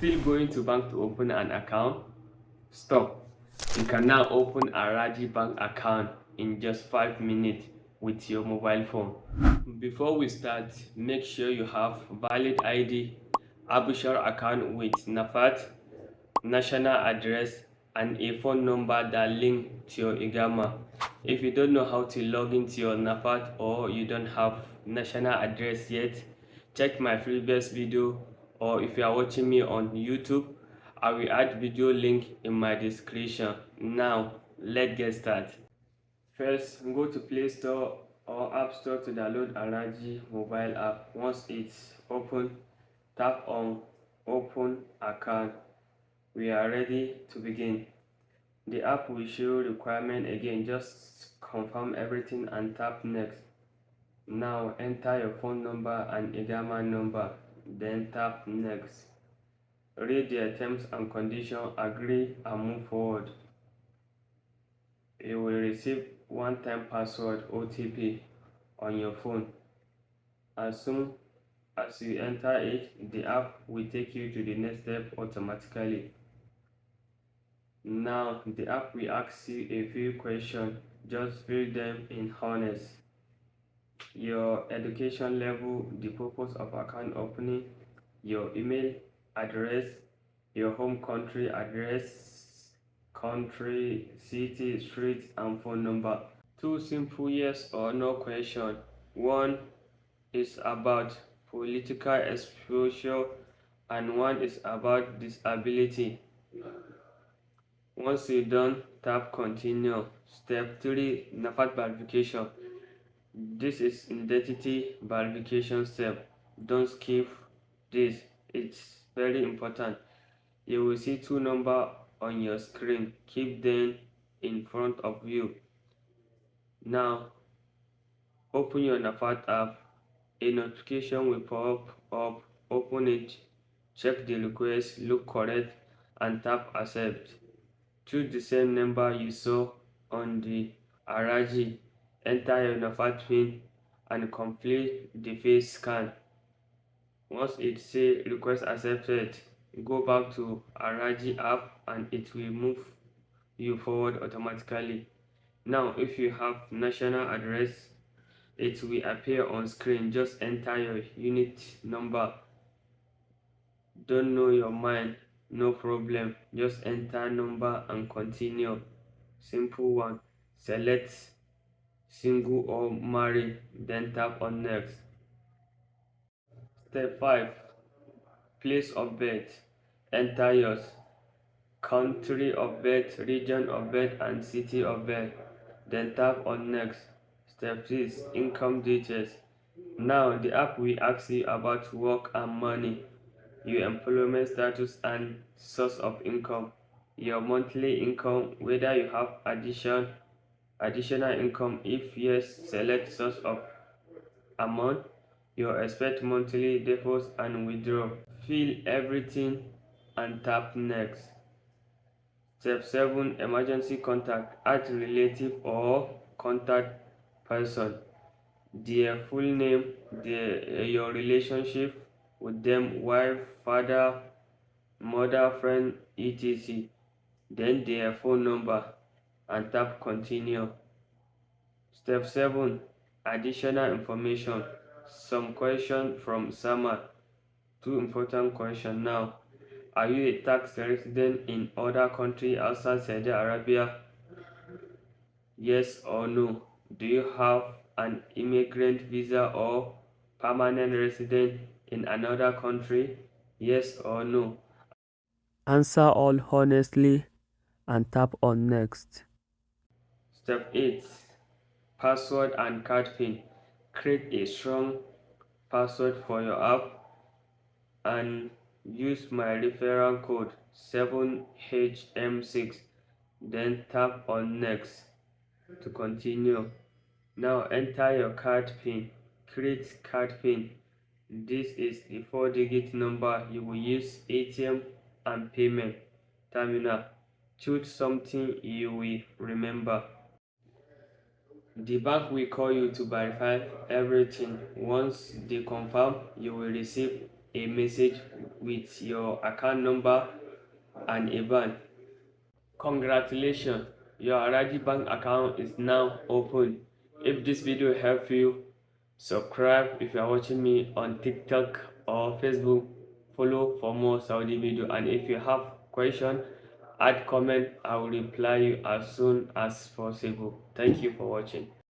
Still going to bank to open an account? Stop. You can now open a Rajhi Bank account in just 5 minutes with your mobile phone. Before we start, make sure you have valid ID, Absher account with Nafath, national address, and a phone number that link to your Iqama. If you don't know how to log into your Nafath or you don't have national address yet, check my previous video, or if you are watching me on YouTube, I will add video link in my description. Now let's get started. First, go to Play Store or App Store to download Rajhi mobile app. Once it's open, tap on Open Account. We are ready to begin. The app will show requirement again. Just confirm everything and tap Next. Now enter your phone number and Iqama number, then tap Next. Read the terms and conditions, agree and move forward. You will receive one-time password OTP on your phone. As soon as you enter it, the app will take you to the next step automatically. Now the app will ask you a few questions. Just fill them in honest. Your education level, the purpose of account opening, your email address, your home country address, country, city, street, and phone number. Two simple yes or no question. One is about political exposure and one is about disability. Once you're done, tap continue. Step 3, Nafath verification. This is identity verification step. Don't skip this, it's very important. You will see two numbers on your screen. Keep them in front of you. Now open your Nafath app. A notification will pop up. Open it, check the request, look correct, and tap accept. Choose the same number you saw on the Rajhi. Enter your Nafath PIN and complete the face scan. Once it says request accepted, go back to Rajhi app and it will move you forward automatically. Now if you have national address, it will appear on screen. Just enter your unit number. Don't know your mind? No problem. Just enter number and continue. Simple one. Select single or married, then tap on next. Step 5. Place of birth. Enter yours. Country of birth, region of birth, and city of birth. Then tap on next. Step 6. Income details. Now the app will ask you about work and money, your employment status and source of income, your monthly income, whether you have additional income. If yes, select source of amount, your expect monthly deposit and withdraw. Fill everything and tap next. Step 7, emergency contact. Add relative or contact person, their full name, your relationship with them, wife, father, mother, friend, etc. Then their phone number and tap continue. Step 7, additional information. Some question from Sama. Two important questions now. Are you a tax resident in other country outside Saudi Arabia? Yes or no. Do you have an immigrant visa or permanent resident in another country? Yes or no. Answer all honestly and tap on next. Step 8. Password and card PIN. Create a strong password for your app and use my referral code 7HM6. Then tap on next to continue. Now enter your card PIN. Create card PIN. This is the 4-digit number you will use ATM and payment terminal. Choose something you will remember. The bank will call you to verify everything. Once they confirm, you will receive a message with your account number and IBAN. Congratulations, your Rajhi Bank account is now open. If this video helped you, subscribe if you are watching me on TikTok or Facebook. Follow for more Saudi video, and if you have question, add comment. I will reply you as soon as possible. Thank you for watching.